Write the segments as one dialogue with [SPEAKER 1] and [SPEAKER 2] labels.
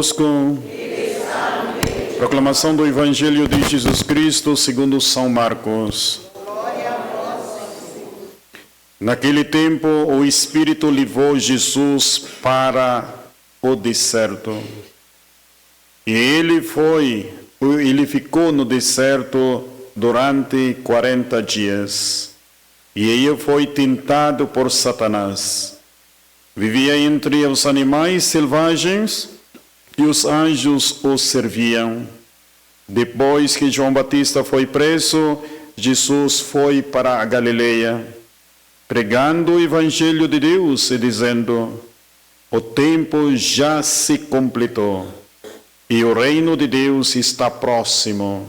[SPEAKER 1] convosco. Proclamação do Evangelho de Jesus Cristo segundo São Marcos. Naquele tempo, o Espírito levou Jesus para o deserto. E ele ficou no deserto durante 40 dias. E ele foi tentado por Satanás. Vivia entre os animais selvagens e os anjos o serviam. Depois que João Batista foi preso, Jesus foi para a Galileia, pregando o Evangelho de Deus e dizendo: o tempo já se completou e o reino de Deus está próximo.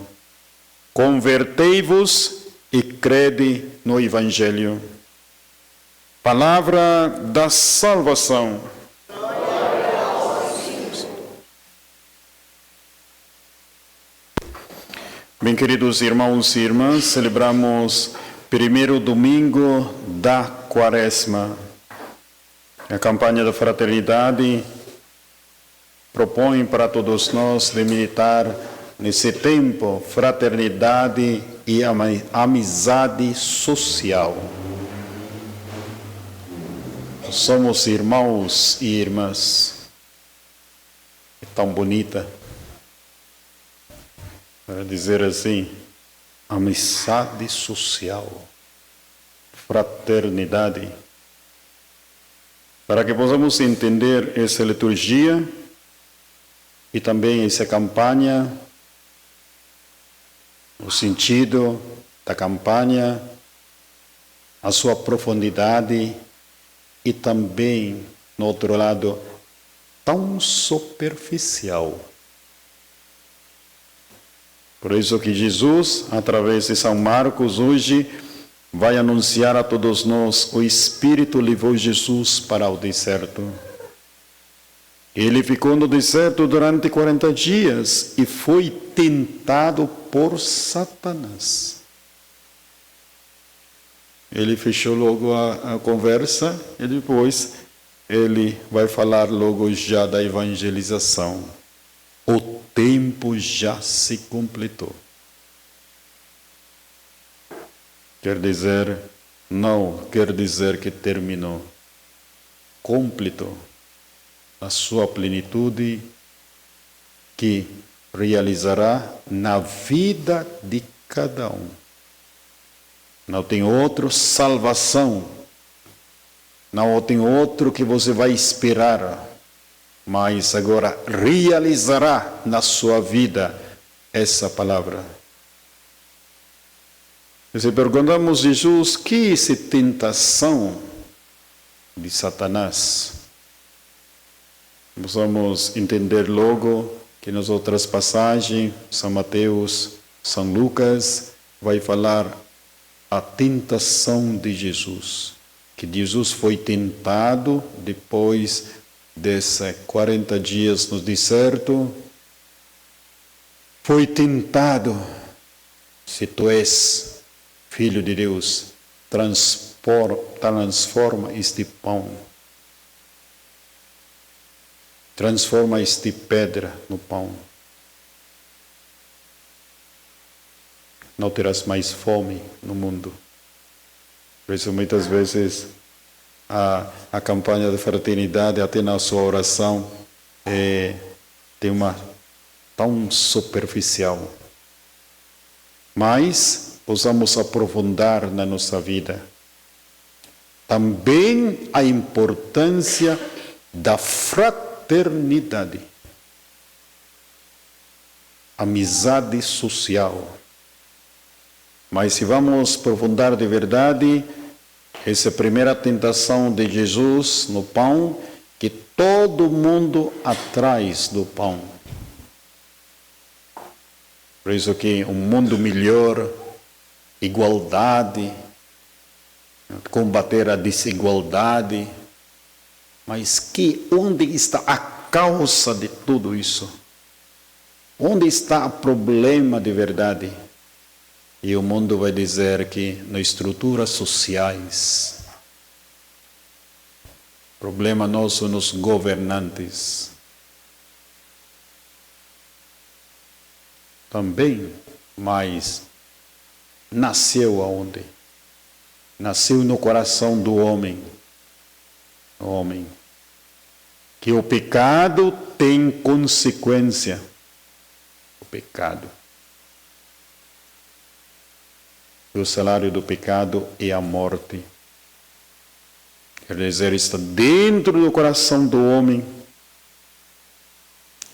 [SPEAKER 1] Convertei-vos e crede no Evangelho. Palavra da salvação. Bem, queridos irmãos e irmãs, celebramos primeiro domingo da Quaresma. A campanha da fraternidade propõe para todos nós de meditar nesse tempo fraternidade e amizade social. Somos irmãos e irmãs. É tão bonita, para dizer assim, amizade social, fraternidade. Para que possamos entender essa liturgia e também essa campanha, o sentido da campanha, a sua profundidade e também, no outro lado, tão superficial. Por isso que Jesus, através de São Marcos, hoje, vai anunciar a todos nós: o Espírito levou Jesus para o deserto. Ele ficou no deserto durante 40 dias e foi tentado por Satanás. Ele fechou logo a conversa e depois ele vai falar logo já da evangelização. O tempo já se completou. Não quer dizer que terminou. Completou a sua plenitude que realizará na vida de cada um. Não tem outra salvação, não tem outro que você vai esperar, mas agora realizará na sua vida essa palavra. E se perguntamos a Jesus, que é essa tentação de Satanás? Vamos entender logo que nas outras passagens, São Mateus, São Lucas, vai falar a tentação de Jesus. Que Jesus foi tentado depois desses 40 dias no deserto. Foi tentado: se tu és Filho de Deus, transforma este pão. Transforma esta pedra no pão. Não terás mais fome no mundo. Por isso, muitas vezes, a campanha da fraternidade, até na sua oração, tem uma tão superficial. Mas possamos aprofundar na nossa vida também a importância da fraternidade, amizade social. Mas se vamos aprofundar de verdade, essa primeira tentação de Jesus no pão, que todo mundo atrás do pão. Por isso que um mundo melhor, igualdade, combater a desigualdade. Mas onde está a causa de tudo isso? Onde está o problema de verdade? E o mundo vai dizer que nas estruturas sociais, problema nosso nos governantes. também, mas nasceu aonde? Nasceu no coração do homem. O homem. Que o pecado tem consequência. O pecado. E o salário do pecado é a morte. Quer dizer, está dentro do coração do homem.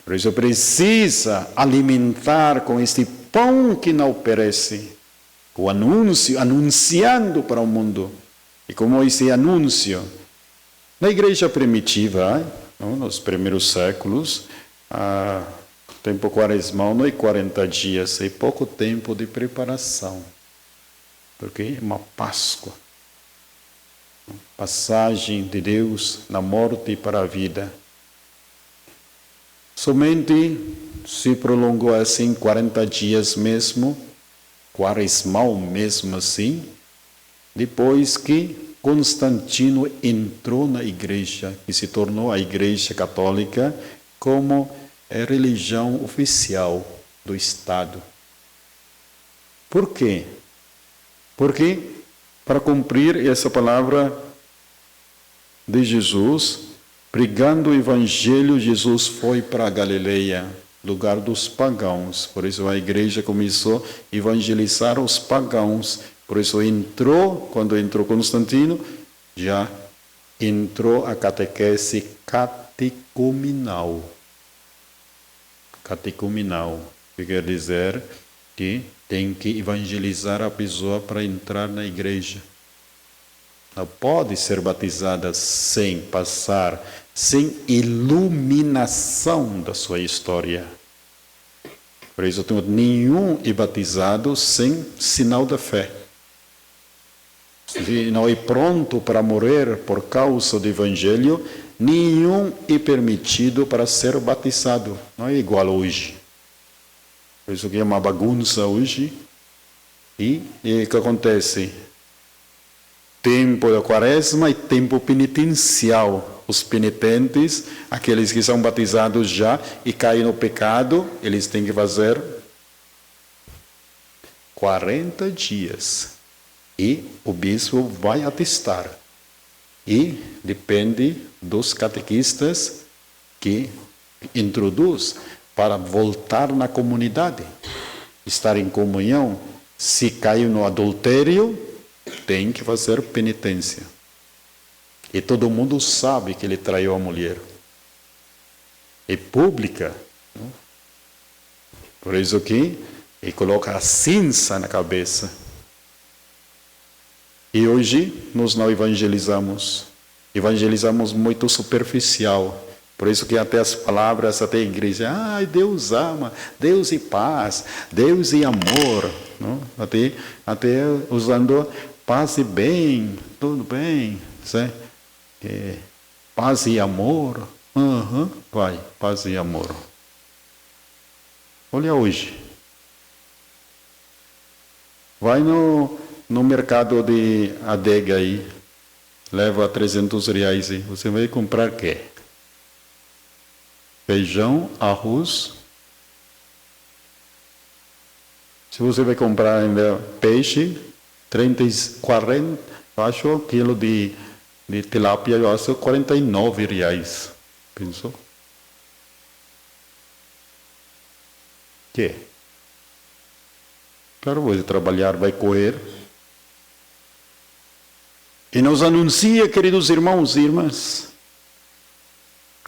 [SPEAKER 1] Por isso precisa alimentar com este pão que não perece. O anúncio, anunciando para o mundo. E como esse anúncio, na igreja primitiva, nos primeiros séculos, o tempo quaresmal não é 40 dias, é pouco tempo de preparação. Porque é uma Páscoa. Passagem de Deus na morte para a vida. Somente se prolongou assim 40 dias mesmo, quaresmal mesmo assim, depois que Constantino entrou na igreja, que se tornou a igreja católica como a religião oficial do Estado. Por quê? Porque, para cumprir essa palavra de Jesus, pregando o Evangelho, Jesus foi para a Galileia, lugar dos pagãos. Por isso a igreja começou a evangelizar os pagãos. Por isso quando entrou Constantino, já entrou a catequese catecumenal. Catecumenal, que quer dizer que tem que evangelizar a pessoa para entrar na igreja. Não pode ser batizada sem passar, sem iluminação da sua história. Por isso, nenhum é batizado sem sinal da fé. Se não é pronto para morrer por causa do Evangelho, nenhum é permitido para ser batizado. Não é igual hoje. Por isso que é uma bagunça hoje. E o que acontece? Tempo da quaresma e tempo penitencial. Os penitentes, aqueles que são batizados já e caem no pecado, eles têm que fazer 40 dias. E o bispo vai atestar. E depende dos catequistas que introduz para voltar na comunidade. Estar em comunhão. Se caiu no adultério, tem que fazer penitência. E todo mundo sabe que ele traiu a mulher. É pública. Não? Por isso que ele coloca a cinza na cabeça. E hoje nós não evangelizamos. Evangelizamos muito superficial. Por isso que até as palavras, até a igreja, Deus ama, Deus e paz, Deus e amor. Não? Até usando paz e bem, tudo bem. Certo? Paz e amor. Vai, paz e amor. Olha hoje. Vai no mercado de adega aí, leva R$300 aí. Você vai comprar o quê? Feijão, arroz. Se você vai comprar ainda peixe, 30, 40, eu acho quilo de tilápia, eu acho R$49. Pensou? Que? Claro, você trabalhar, vai correr. E nos anuncia, queridos irmãos e irmãs,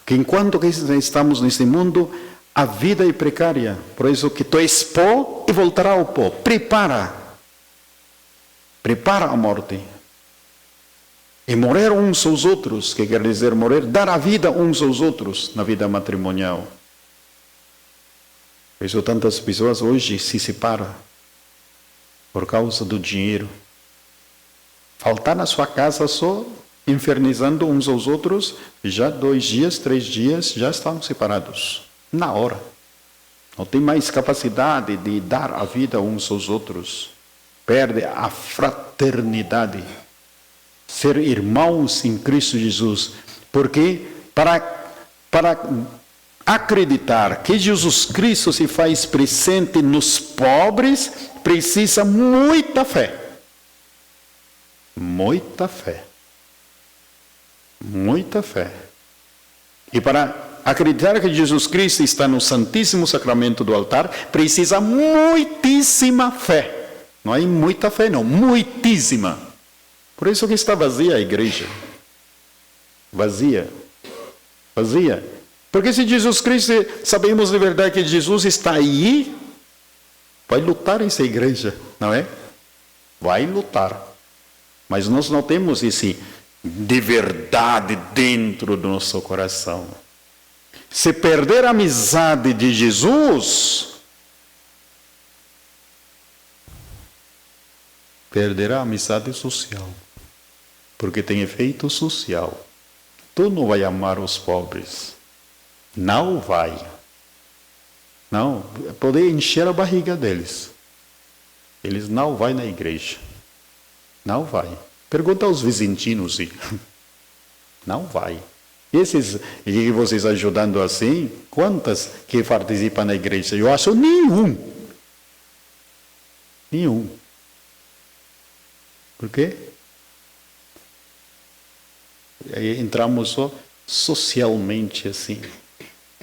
[SPEAKER 1] que enquanto que estamos neste mundo, a vida é precária. Por isso que tu és pó e voltará ao pó. Prepara a morte. E morrer uns aos outros, que quer dizer morrer, dar a vida uns aos outros na vida matrimonial. Por isso tantas pessoas hoje se separam por causa do dinheiro. Faltar na sua casa só infernizando uns aos outros, já 2 dias, 3 dias, já estão separados. Na hora. Não tem mais capacidade de dar a vida uns aos outros. Perde a fraternidade. Ser irmãos em Cristo Jesus. Porque para acreditar que Jesus Cristo se faz presente nos pobres, precisa muita fé. Muita fé. Muita fé. E para acreditar que Jesus Cristo está no Santíssimo Sacramento do altar, precisa muitíssima fé. Não é muita fé, não, muitíssima. Por isso que está vazia a igreja. Vazia. Vazia. Porque se Jesus Cristo, sabemos de verdade que Jesus está aí, vai lutar essa igreja, não é? Vai lutar. Mas nós não temos esse de verdade dentro do nosso coração. Se perder a amizade de Jesus, perderá a amizade social. Porque tem efeito social. Tu não vai amar os pobres. Não vai. Não. Poder encher a barriga deles. Eles não vão na igreja. Não vai. Pergunta aos vicentinos. Não vai. Esses que vocês ajudando assim, quantas que participam na igreja? Eu acho nenhum. Nenhum. Por quê? Aí entramos só socialmente assim.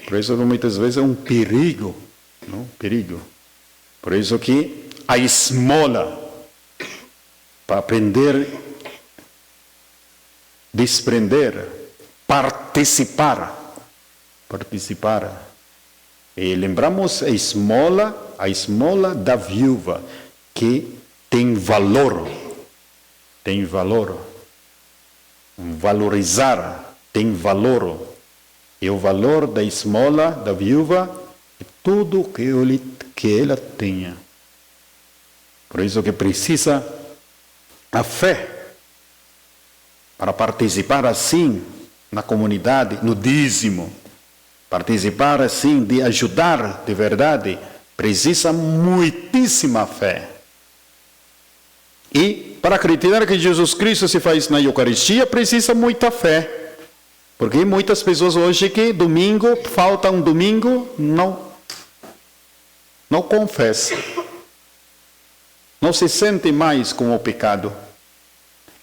[SPEAKER 1] Por isso que muitas vezes é um perigo. Não? Perigo. Por isso que a esmola, para aprender, desprender, participar. E lembramos a esmola da viúva, que tem valor. Tem valor. Valorizar tem valor. E o valor da esmola da viúva é tudo que ela tenha. Por isso que precisa a fé para participar assim na comunidade, no dízimo. Participar assim, de ajudar de verdade, precisa muitíssima fé. E para acreditar que Jesus Cristo se faz na Eucaristia, precisa muita fé. Porque muitas pessoas hoje que domingo, falta um domingo, não confessa. Não se sente mais com o pecado.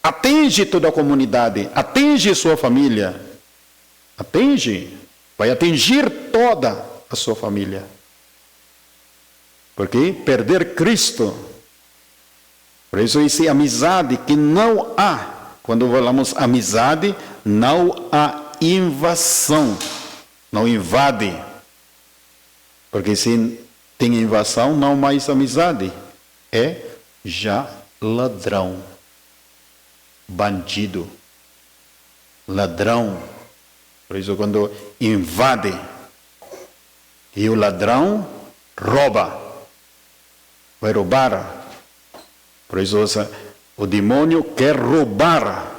[SPEAKER 1] Atinge toda a comunidade, atinge sua família. Atinge, vai atingir toda a sua família. Porque perder Cristo, por isso essa amizade que não há, quando falamos amizade, não há invasão, não invade. Porque se tem invasão, não mais amizade, é já ladrão, bandido, ladrão. Por isso quando invade, e o ladrão rouba, vai roubar. Por isso o demônio quer roubar,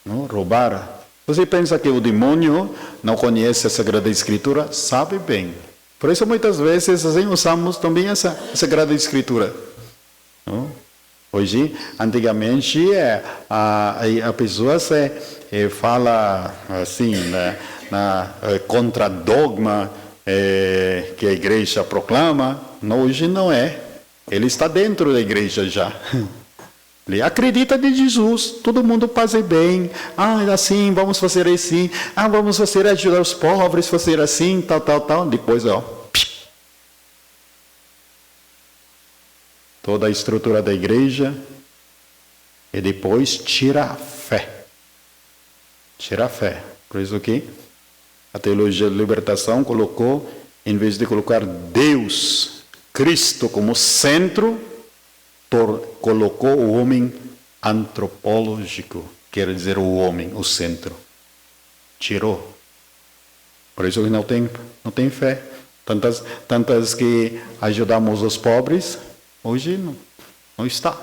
[SPEAKER 1] não? Roubar. Você pensa que o demônio não conhece a Sagrada Escritura? Sabe bem. Por isso muitas vezes assim, usamos também essa Sagrada Escritura. Não? Hoje, antigamente, a pessoa fala assim, né, contra dogma que a igreja proclama. Não, hoje não é. Ele está dentro da igreja já. Ele acredita em Jesus, todo mundo faz bem. Assim, vamos fazer assim. Vamos fazer ajudar os pobres, fazer assim, tal. Depois, toda a estrutura da igreja. E depois tira a fé. Tira a fé. Por isso que a teologia da libertação colocou, em vez de colocar Deus, Cristo como centro, colocou o homem antropológico, quer dizer o homem, o centro. Tirou. Por isso que não tem fé. Tantas que ajudamos os pobres, hoje não está.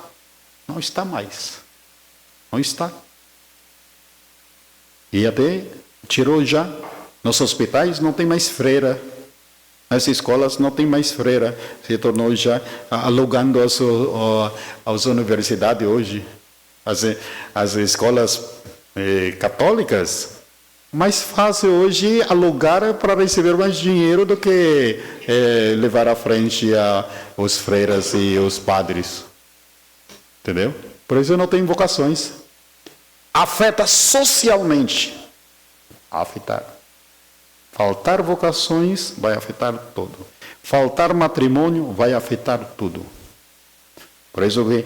[SPEAKER 1] Não está mais. Não está. E até tirou já. Nos hospitais não tem mais freira. Nas escolas não tem mais freira, se tornou já alugando as universidades hoje. As escolas católicas,
[SPEAKER 2] mais fácil hoje alugar para receber mais dinheiro do que levar à frente os freiras e os padres. Entendeu? Por isso não tem vocações. Afeta socialmente. Afetar. Faltar vocações vai afetar tudo. Faltar matrimônio vai afetar tudo. Por isso que,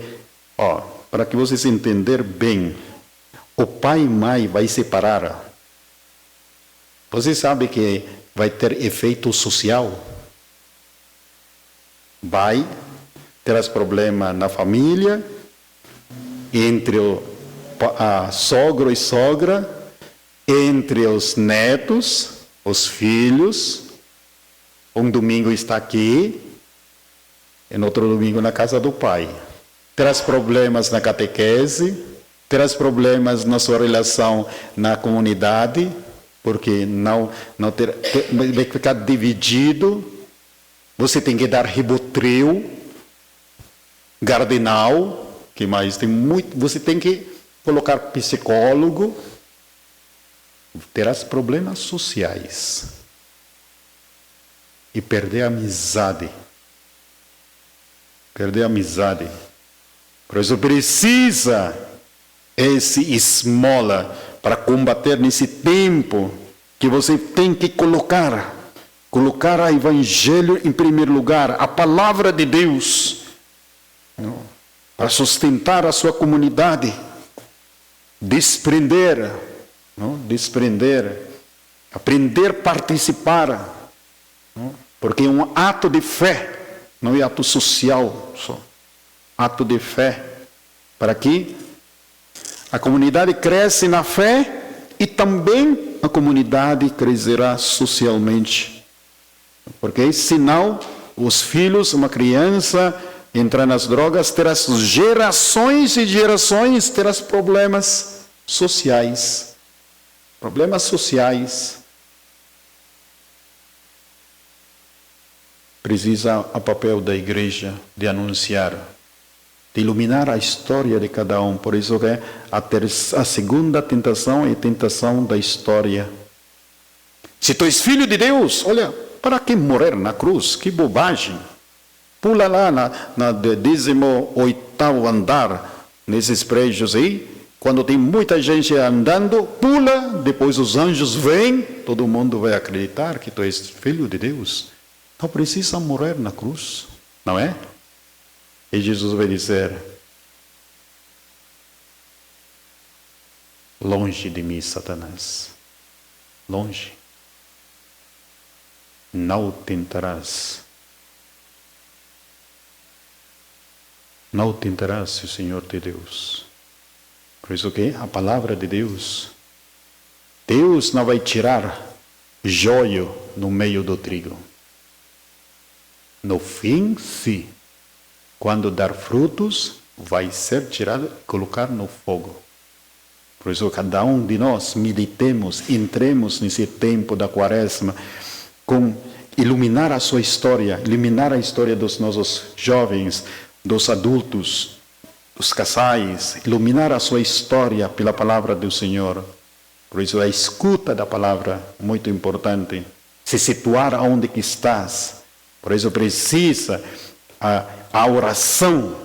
[SPEAKER 2] para que vocês entenderem bem, o pai e mãe vai separar. Você sabe que vai ter efeito social? Vai ter problemas na família, entre o sogro e sogra, entre os netos, os filhos. Um domingo está aqui, e no outro domingo na casa do pai. Terás problemas na catequese, terás problemas na sua relação na comunidade, porque vai ficar dividido. Você tem que dar ribotril, gardenal, que mais tem muito. Você tem que colocar psicólogo. Terás problemas sociais e perder a amizade. Perder a amizade. Por isso precisa esse esmola para combater nesse tempo que você tem que colocar o evangelho em primeiro lugar, a palavra de Deus, para sustentar a sua comunidade, desprender, aprender a participar, porque é um ato de fé, não é ato social só, ato de fé, para que a comunidade cresça na fé e também a comunidade crescerá socialmente. Porque senão os filhos, uma criança entrar nas drogas, terá gerações e gerações, terá problemas sociais. Problemas sociais. Precisa o papel da igreja de anunciar, de iluminar a história de cada um. Por isso que a segunda tentação é a tentação da história. Se tu és filho de Deus, olha, para que morrer na cruz? Que bobagem. Pula lá na 18º andar, nesses prédios aí, quando tem muita gente andando, pula, depois os anjos vêm, todo mundo vai acreditar que tu és filho de Deus. Não precisa morrer na cruz, não é? E Jesus vai dizer: longe de mim, Satanás, longe. Não tentarás. Não tentarás o Senhor teu Deus. Por isso que a palavra de Deus, Deus não vai tirar joio no meio do trigo. No fim, sim. Quando dar frutos, vai ser tirado e colocar no fogo. Por isso, cada um de nós militemos, entremos nesse tempo da quaresma, com iluminar a sua história, iluminar a história dos nossos jovens, dos adultos, dos casais, iluminar a sua história pela palavra do Senhor. Por isso, a escuta da palavra é muito importante. Se situar onde que estás. Por isso precisa a oração,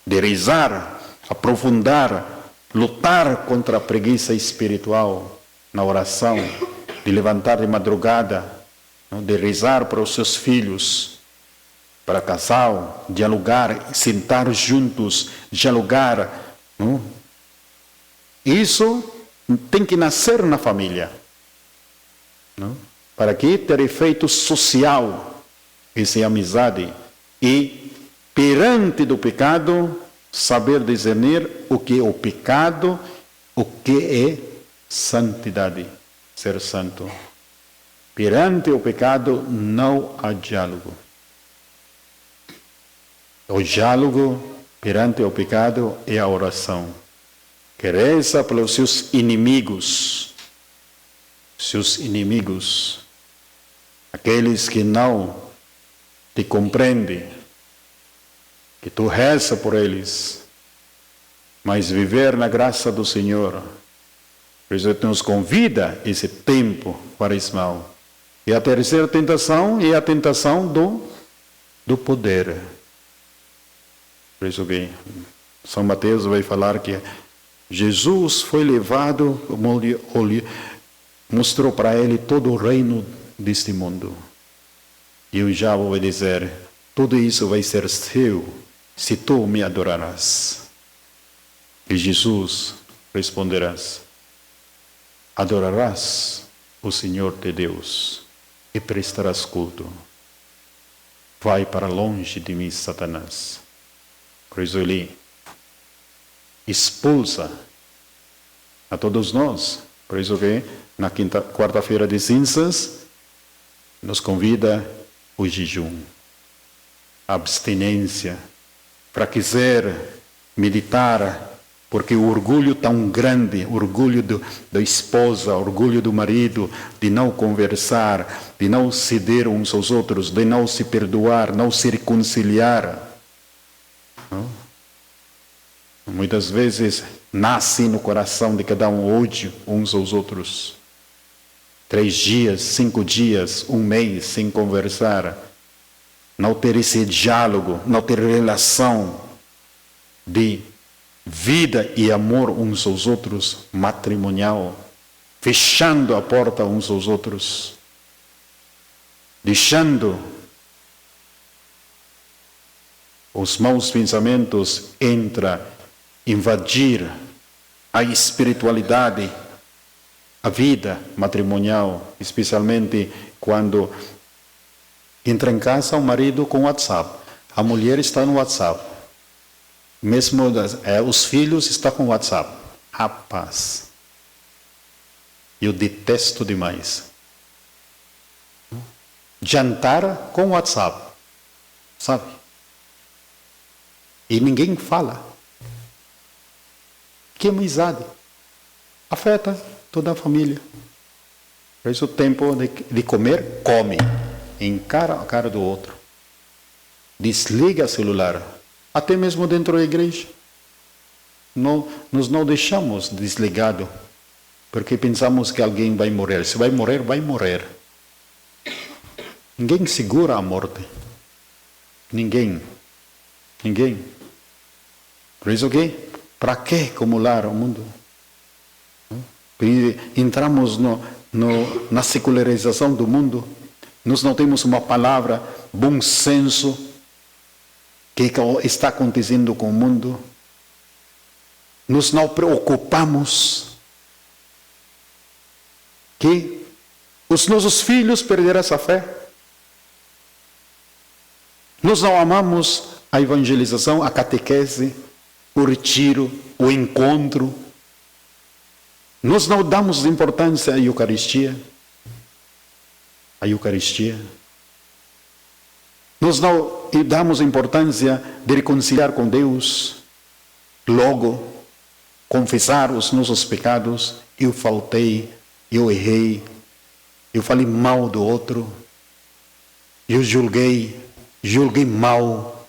[SPEAKER 2] de rezar, aprofundar, lutar contra a preguiça espiritual na oração, de levantar de madrugada, de rezar para os seus filhos, para casal, dialogar, sentar juntos, dialogar. Isso tem que nascer na família. Para que ter efeito social, essa é amizade, e perante do pecado, saber discernir o que é o pecado, o que é santidade, ser santo. Perante o pecado não há diálogo. O diálogo perante o pecado é a oração, que reza pelos seus inimigos, aqueles que não te compreendem, que tu reza por eles, mas viver na graça do Senhor, Por isso nos convida esse tempo quaresmal. E a terceira tentação é a tentação do poder. Por isso que São Mateus vai falar que Jesus foi levado, mostrou para ele todo o reino deste mundo. E eu já vou dizer, tudo isso vai ser seu se tu me adorarás. E Jesus responderás, adorarás o Senhor teu Deus e prestarás culto. Vai para longe de mim, Satanás. Por isso ele expulsa a todos nós. Por isso que na quarta-feira de cinzas nos convida o jejum, a abstinência, para quiser meditar, porque o orgulho tão grande, o orgulho da esposa, o orgulho do marido, de não conversar, de não ceder uns aos outros, de não se perdoar, não se reconciliar. Não? Muitas vezes nasce no coração de cada um ódio uns aos outros. 3 dias, 5 dias, 1 mês sem conversar, não ter esse diálogo, não ter relação de vida e amor uns aos outros, matrimonial, fechando a porta uns aos outros, deixando os maus pensamentos invadir a espiritualidade, a vida matrimonial, especialmente quando entra em casa o marido com WhatsApp, a mulher está no WhatsApp, mesmo os filhos estão com WhatsApp. Rapaz, eu detesto demais. Jantar com WhatsApp, sabe? E ninguém fala. Que amizade. Afeta toda a família. Por isso o tempo de comer, come. Encara a cara do outro. Desliga o celular. Até mesmo dentro da igreja. Nós não deixamos desligado. Porque pensamos que alguém vai morrer. Se vai morrer, vai morrer. Ninguém segura a morte. Ninguém. Por isso que, para que acumular o mundo? Entramos na secularização do mundo. Nós não temos uma palavra, bom senso, que está acontecendo com o mundo. Nós não preocupamos que os nossos filhos perderão essa fé. Nós não amamos a evangelização, a catequese, o retiro, o encontro. Nós não damos importância à Eucaristia. Nós não damos importância de reconciliar com Deus. Logo, confessar os nossos pecados. Eu faltei, eu errei, eu falei mal do outro, eu julguei mal.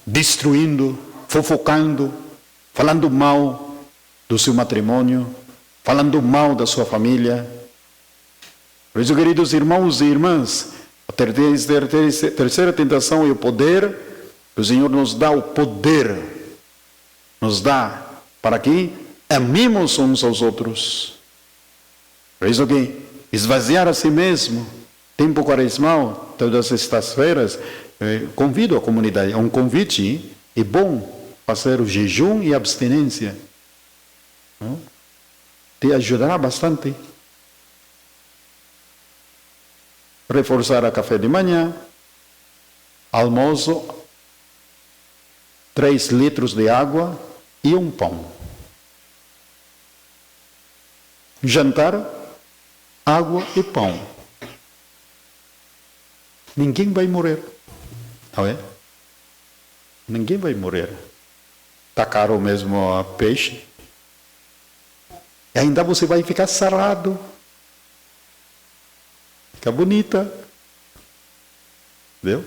[SPEAKER 2] Destruindo, fofocando, falando mal do seu matrimônio, falando mal da sua família. Por isso, queridos irmãos e irmãs, a terceira tentação é o poder. O Senhor nos dá o poder, nos dá para que amemos uns aos outros. Por isso que esvaziar a si mesmo, tempo quaresmal, todas as sextas-feiras, convido a comunidade, é um convite, é bom fazer o jejum e a abstinência. Não? Te ajudará bastante. Reforçar a café de manhã, almoço, 3 litros de água e um pão. Jantar, água e pão. Ninguém vai morrer. Não é? Ninguém vai morrer. Está caro mesmo a peixe. E ainda você vai ficar sarado. Fica bonita. Entendeu?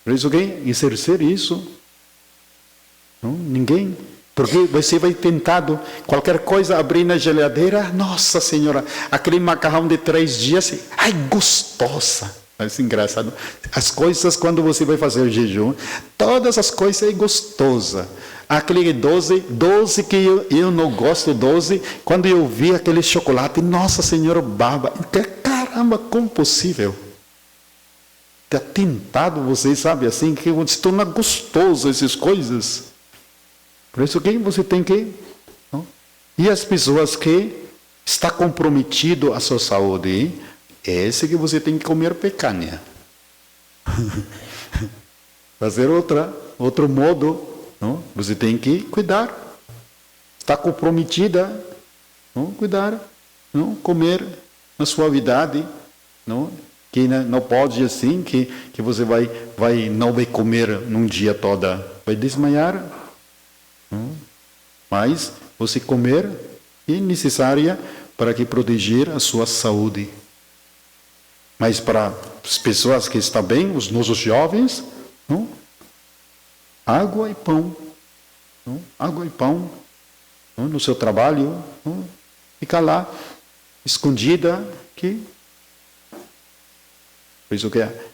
[SPEAKER 2] Por isso que exercer isso. Não? Ninguém Porque você vai tentado, qualquer coisa, abrir na geladeira, nossa senhora, aquele macarrão de 3 dias, ai, gostosa. É engraçado. As coisas, quando você vai fazer o jejum, todas as coisas é gostosa. Aquele doce que eu não gosto, quando eu vi aquele chocolate, nossa senhora, baba. Caramba, como possível? Está tentado, você sabe, assim, que se torna gostoso essas coisas. Por isso que você tem que... Não? E as pessoas que estão comprometidas à sua saúde, é esse que você tem que comer picanha. Fazer outro modo, não? Você tem que cuidar. Está comprometida, não? Cuidar, não? Comer na suavidade, não? Que não pode assim, que você não vai comer num dia todo, vai desmaiar. Mas você comer é necessária para que proteger a sua saúde. Mas para as pessoas que estão bem, os nossos jovens, não? Água e pão. Não? Água e pão. Não? No seu trabalho, não? Fica lá, escondida, que... Por isso que é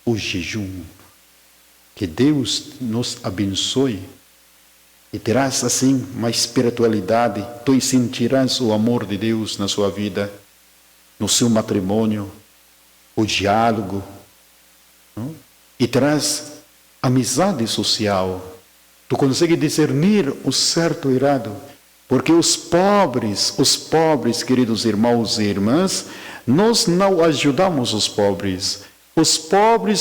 [SPEAKER 2] o jejum. Que Deus nos abençoe e terás assim uma espiritualidade, tu sentirás o amor de Deus na sua vida, no seu matrimônio, o diálogo, não? E terás amizade social. Tu consegue discernir o certo e o errado, porque os pobres, queridos irmãos e irmãs, nós não ajudamos os pobres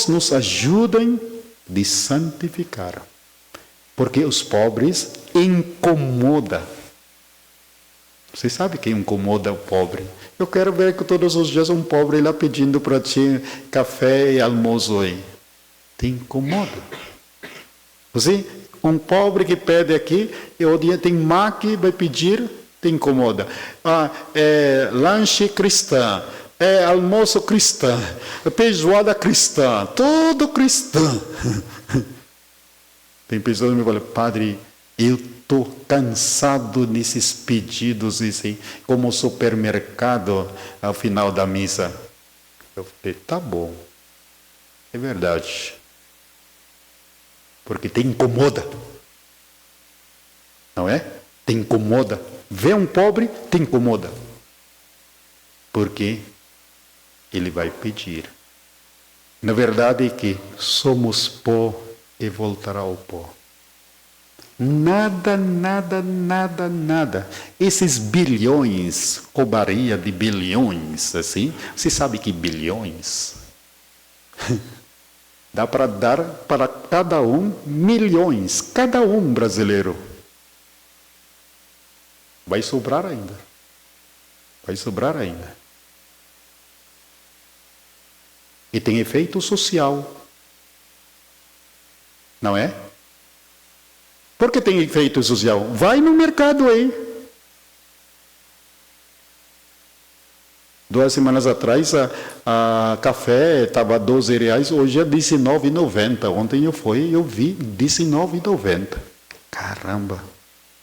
[SPEAKER 2] nos ajudam de santificar. Porque os pobres incomodam. Você sabe quem incomoda o pobre? Eu quero ver que todos os dias um pobre lá pedindo para ti café e almoço aí. Te incomoda. Você, um pobre que pede aqui, e o dia tem que vai pedir, te incomoda. Lanche cristã, almoço cristã, feijoada cristã, tudo cristã. Tem pessoas que me falam, padre, eu estou cansado desses pedidos, assim, como supermercado ao final da missa. Eu falei, tá bom, é verdade. Porque te incomoda. Não é? Te incomoda. Vê um pobre, te incomoda. Porque ele vai pedir. Na verdade é que somos pó e voltará ao pó. Nada. Esses bilhões, roubaria de bilhões, assim, você sabe que bilhões dá para dar para cada um milhões, cada um brasileiro. Vai sobrar ainda. E tem efeito social. Não é? Por que tem efeito social? Vai no mercado aí. 2 semanas atrás, a café estava R$12, hoje é R$19,90. Ontem eu vi R$19,90. Caramba!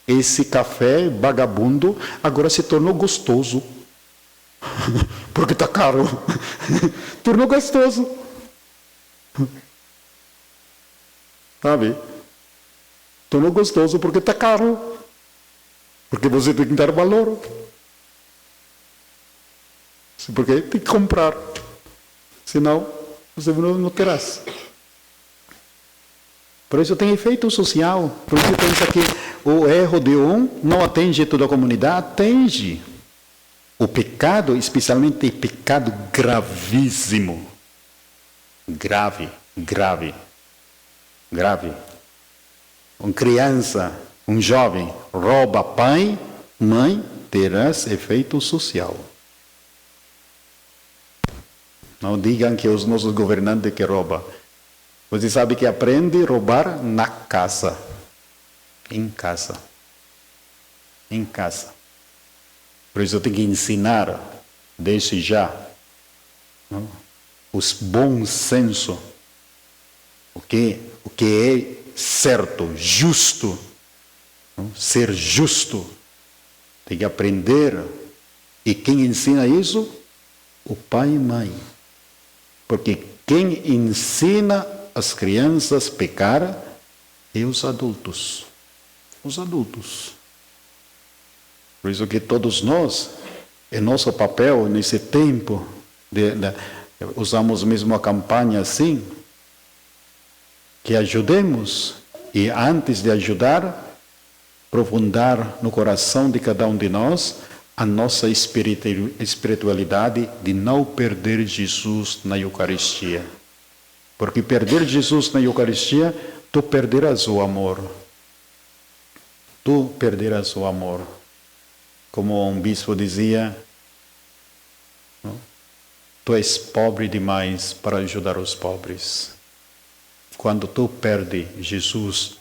[SPEAKER 2] Esse café vagabundo agora se tornou gostoso. Porque está caro. Tornou gostoso. Sabe? Tornou gostoso porque está caro. Porque você tem que dar valor. Porque tem que comprar. Senão, você não terás. Por isso tem efeito social. Por isso pensa que o erro de um não atinge toda a comunidade. Atinge. O pecado, especialmente pecado gravíssimo. Grave. Uma criança, um jovem, rouba pai, mãe, terás efeito social. Não digam que os nossos governantes que roubam. Você sabe que aprende a roubar na casa. Em casa. Por isso tem que ensinar, desde já, não? Os bons senso. O que é certo, justo, não? Ser justo. Tem que aprender. E quem ensina isso? O pai e mãe. Porque quem ensina as crianças a pecar é os adultos. Os adultos. Por isso que todos nós, é nosso papel nesse tempo, usamos mesmo a campanha assim, que ajudemos e antes de ajudar, aprofundar no coração de cada um de nós a nossa espiritualidade de não perder Jesus na Eucaristia. Porque perder Jesus na Eucaristia, tu perderás o amor. Tu perderás o amor. Como um bispo dizia, não? Tu és pobre demais para ajudar os pobres. Quando tu perde Jesus,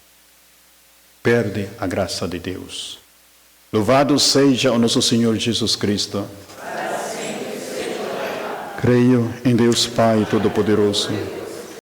[SPEAKER 2] perde a graça de Deus. Louvado seja o nosso Senhor Jesus Cristo. Creio em Deus Pai Todo-Poderoso,